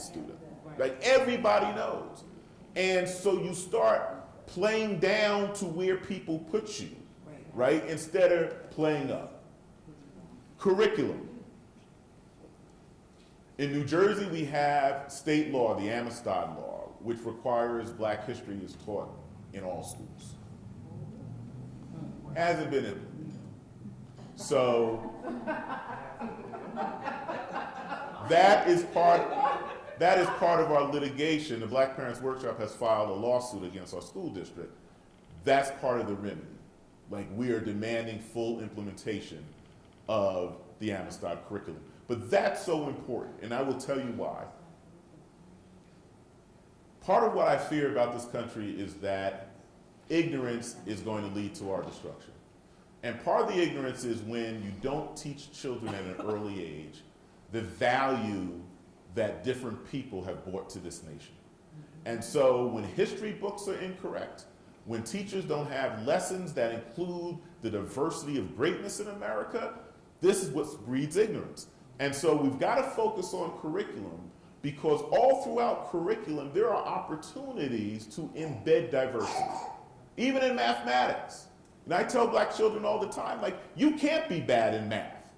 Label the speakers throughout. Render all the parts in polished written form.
Speaker 1: brilliant student. Like everybody knows. And so you start playing down to where people put you, right? Instead of playing up. Curriculum. In New Jersey, we have state law, the Amistad Law, which requires Black history is taught in all schools. Hasn't been implemented. So that is part of our litigation. The Black Parents Workshop has filed a lawsuit against our school district. That's part of the remedy. Like, we are demanding full implementation of the Amistad curriculum. But that's so important, and I will tell you why. Part of what I fear about this country is that ignorance is going to lead to our destruction. And part of the ignorance is when you don't teach children at an early age the value that different people have brought to this nation. And so when history books are incorrect, when teachers don't have lessons that include the diversity of greatness in America, this is what breeds ignorance. And so we've got to focus on curriculum, because all throughout curriculum, there are opportunities to embed diversity, even in mathematics. And I tell Black children all the time, like, you can't be bad in math,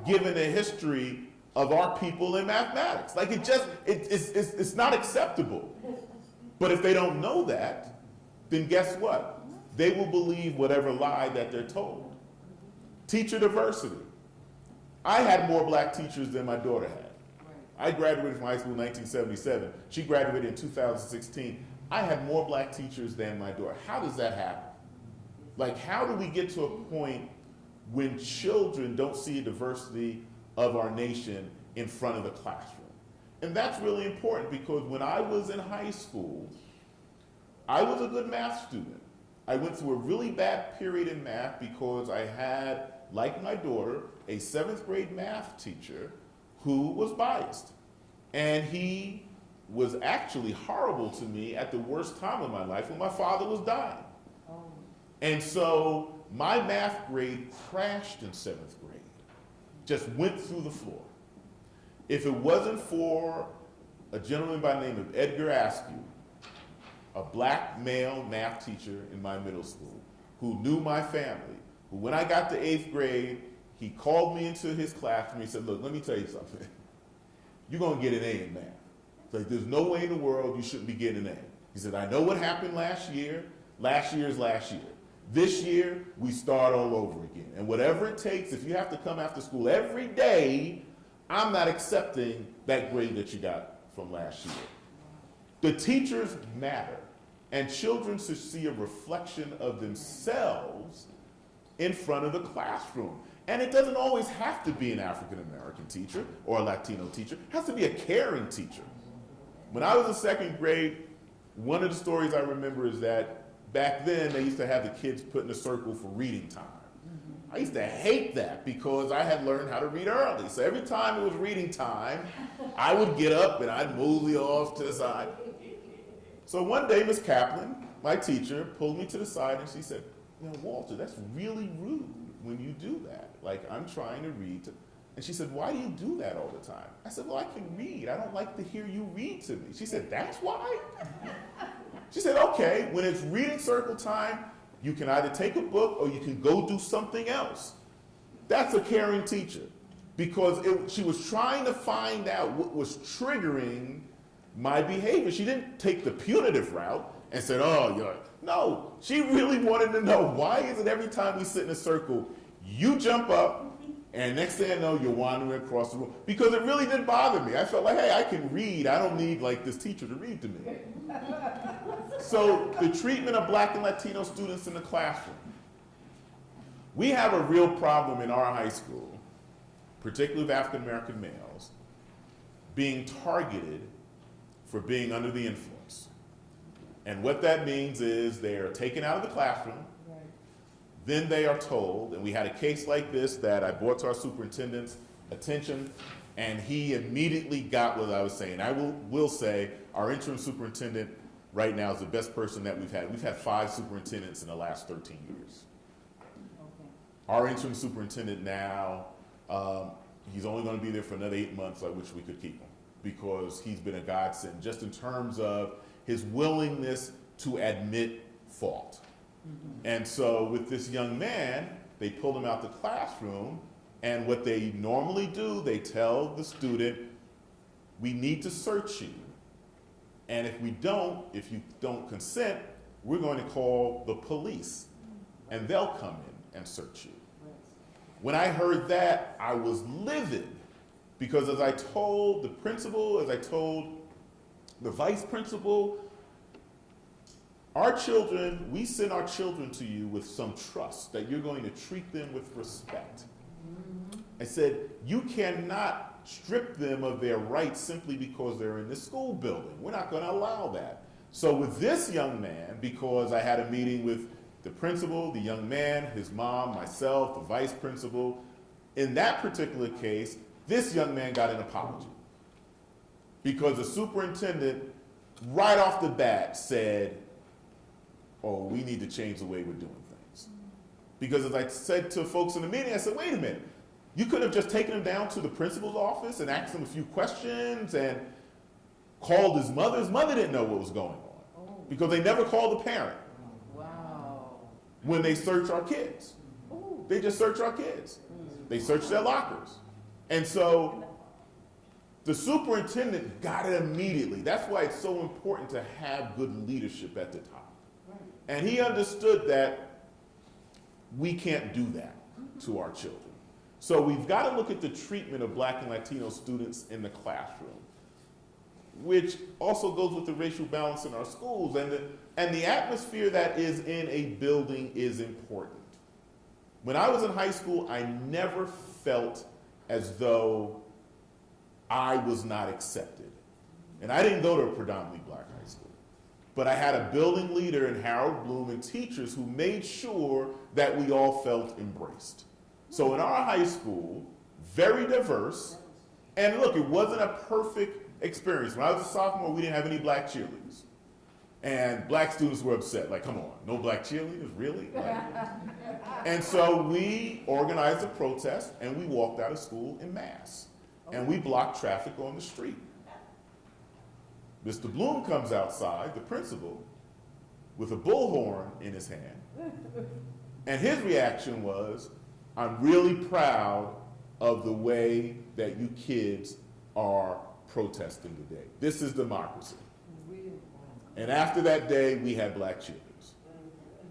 Speaker 1: given the history of our people in mathematics. Like, it's not acceptable. But if they don't know that, then guess what? They will believe whatever lie that they're told. Teacher diversity. I had more Black teachers than my daughter had. I graduated from high school in 1977. She graduated in 2016. I had more Black teachers than my daughter. How does that happen? Like, how do we get to a point when children don't see a diversity of our nation in front of the classroom? And that's really important, because when I was in high school, I was a good math student. I went through a really bad period in math because I had, like my daughter, a 7th grade math teacher who was biased. And he was actually horrible to me at the worst time of my life when my father was dying. And so my math grade crashed in 7th grade, just went through the floor. If it wasn't for a gentleman by the name of Edgar Askew, a Black male math teacher in my middle school, who knew my family, who when I got to 8th grade, he called me into his classroom and he said, look, let me tell you something. You're gonna get an A in math. It's like, there's no way in the world you shouldn't be getting an A. He said, I know what happened last year. Last year is last year. This year, we start all over again. And whatever it takes, if you have to come after school every day, I'm not accepting that grade that you got from last year. The teachers matter, and children should see a reflection of themselves in front of the classroom. And it doesn't always have to be an African-American teacher or a Latino teacher. It has to be a caring teacher. When I was in 2nd grade, one of the stories I remember is that back then they used to have the kids put in a circle for reading time. I used to hate that because I had learned how to read early. So every time it was reading time, I would get up and I'd mosey off to the side. So one day, Miss Kaplan, my teacher, pulled me to the side and she said, you know, Walter, that's really rude when you do that. Like, I'm trying to read. And she said, why do you do that all the time? I said, well, I can read. I don't like to hear you read to me. She said, that's why? She said, okay, when it's reading circle time, you can either take a book or you can go do something else. That's a caring teacher, because she was trying to find out what was triggering my behavior. She didn't take the punitive route and said, oh, you're, no, she really wanted to know, why is it every time we sit in a circle, you jump up, and next thing I know, you're wandering across the room? Because it really did bother me. I felt like, hey, I can read. I don't need like this teacher to read to me. So the treatment of Black and Latino students in the classroom. We have a real problem in our high school, particularly with African American males, being targeted for being under the influence. And what that means is they are taken out of the classroom. Then they are told, and we had a case like this that I brought to our superintendent's attention, and he immediately got what I was saying. I will say our interim superintendent right now is the best person that we've had. We've had 5 superintendents in the last 13 years. Okay. Our interim superintendent now, he's only going to be there for another 8 months, I wish we could keep him. because he's been a godsend, just in terms of his willingness to admit fault. And so with this young man, they pulled him out the classroom, and what they normally do, they tell the student, we need to search you. And if you don't consent, we're going to call the police, and they'll come in and search you. When I heard that, I was livid, because as I told the principal, as I told the vice principal, our children, we send our children to you with some trust that you're going to treat them with respect. I said, you cannot strip them of their rights simply because they're in the school building. We're not going to allow that. So with this young man, because I had a meeting with the principal, the young man, his mom, myself, the vice principal, in that particular case, this young man got an apology. Because the superintendent, right off the bat, said, oh, we need to change the way we're doing things. Because as I said to folks in the meeting, I said, wait a minute, you could have just taken him down to the principal's office and asked him a few questions and called his mother. His mother didn't know what was going on because they never called the parent.
Speaker 2: Wow.
Speaker 1: When they search our kids. They just search our kids. They search their lockers. And so the superintendent got it immediately. That's why it's so important to have good leadership at the top. And he understood that we can't do that to our children. So we've got to look at the treatment of Black and Latino students in the classroom, which also goes with the racial balance in our schools. And the atmosphere that is in a building is important. When I was in high school, I never felt as though I was not accepted. And I didn't go to a predominantly Black high school. But I had a building leader in Harold Bloom and teachers who made sure that we all felt embraced. So in our high school, very diverse, and look, it wasn't a perfect experience. When I was a sophomore, we didn't have any Black cheerleaders. And Black students were upset, like, come on, no Black cheerleaders, really? Like, and so we organized a protest, and we walked out of school en masse. And we blocked traffic on the street. Mr. Bloom comes outside, the principal, with a bullhorn in his hand. And his reaction was, I'm really proud of the way that you kids are protesting today. This is democracy. And after that day, we had Black cheerleaders.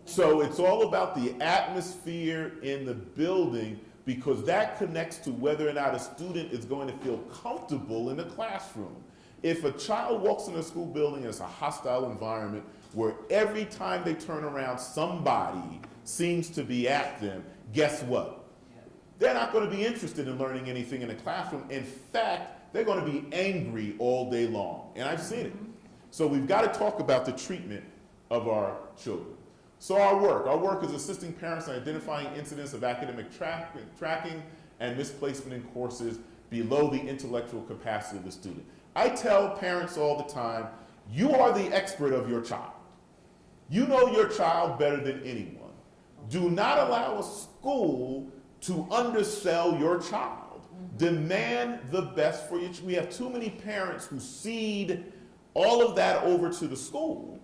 Speaker 1: So it's all about the atmosphere in the building, because that connects to whether or not a student is going to feel comfortable in the classroom. If a child walks in a school building and it's a hostile environment where every time they turn around somebody seems to be at them, guess what? They're not going to be interested in learning anything in the classroom. In fact, they're going to be angry all day long. And I've seen it. So we've got to talk about the treatment of our children. So our work is assisting parents in identifying incidents of academic tracking and misplacement in courses below the intellectual capacity of the student. I tell parents all the time, you are the expert of your child. You know your child better than anyone. Do not allow a school to undersell your child. Demand the best for your child. We have too many parents who cede all of that over to the school,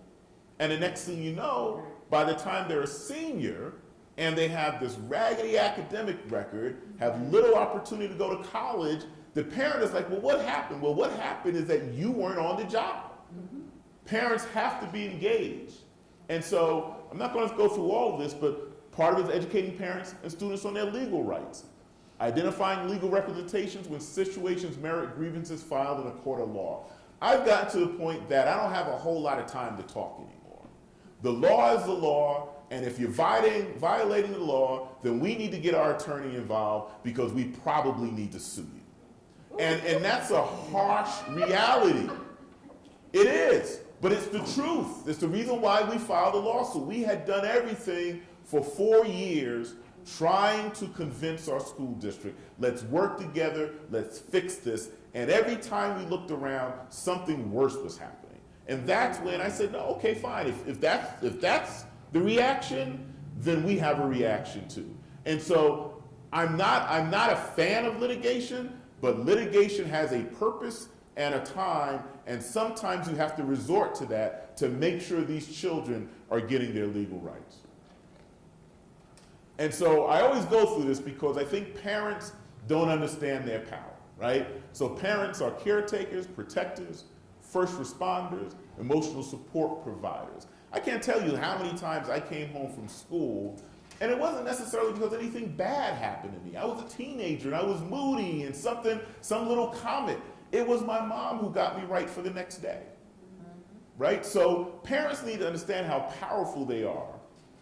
Speaker 1: and the next thing you know, by the time they're a senior and they have this raggedy academic record, have little opportunity to go to college, the parent is like, well, what happened? Well, what happened is that you weren't on the job. Parents have to be engaged. And so I'm not going to go through all of this, but part of it is educating parents and students on their legal rights. Identifying legal representations when situations merit grievances filed in a court of law. I've gotten to the point that I don't have a whole lot of time to talk anymore. The law is the law, and if you're violating the law, then we need to get our attorney involved because we probably need to sue you. And that's a harsh reality. It is, but it's the truth. It's the reason why we filed a lawsuit. We had done everything for 4 years trying to convince our school district, let's work together, let's fix this. And every time we looked around, something worse was happening. And that's when I said, no, okay, fine. If that's the reaction, then we have a reaction too. And so I'm not a fan of litigation, but litigation has a purpose and a time, and sometimes you have to resort to that to make sure these children are getting their legal rights. And so I always go through this because I think parents don't understand their power, right? So parents are caretakers, protectors, first responders, emotional support providers. I can't tell you how many times I came home from school and it wasn't necessarily because anything bad happened to me. I was a teenager and I was moody and some little comment. It was my mom who got me right for the next day, right? So parents need to understand how powerful they are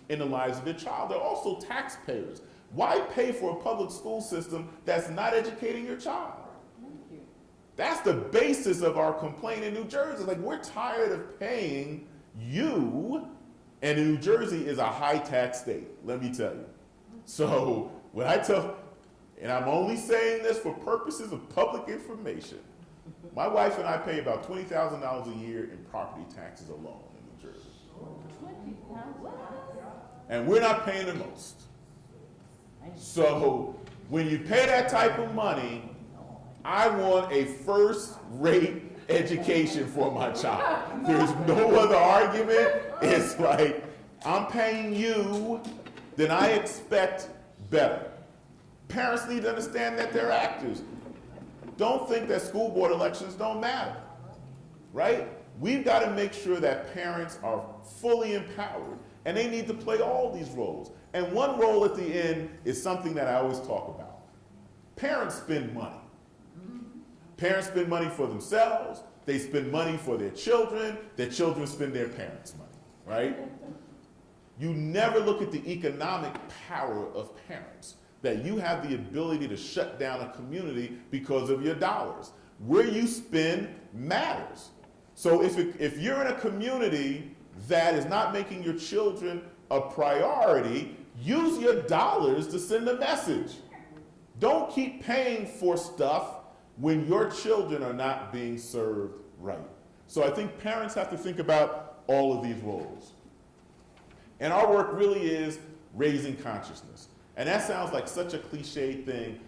Speaker 1: in the lives of their child. They're also taxpayers. Why pay for a public school system that's not educating your child? That's the basis of our complaint in New Jersey. Like, we're tired of paying you, and New Jersey is a high tax state, let me tell you. So when I tell, and I'm only saying this for purposes of public information, my wife and I pay about $20,000 a year in property taxes alone in New Jersey. And we're not paying the most. So when you pay that type of money, I want a first-rate education for my child. There's no other argument. It's like, I'm paying you, then I expect better. Parents need to understand that they're actors. Don't think that school board elections don't matter, right? We've got to make sure that parents are fully empowered, and they need to play all these roles. And one role at the end is something that I always talk about. Parents spend money. Parents spend money for themselves, they spend money for their children spend their parents' money, right? You never look at the economic power of parents, that you have the ability to shut down a community because of your dollars. Where you spend matters. So if you're in a community that is not making your children a priority, use your dollars to send a message. Don't keep paying for stuff when your children are not being served right. So I think parents have to think about all of these roles. And our work really is raising consciousness. And that sounds like such a cliche thing,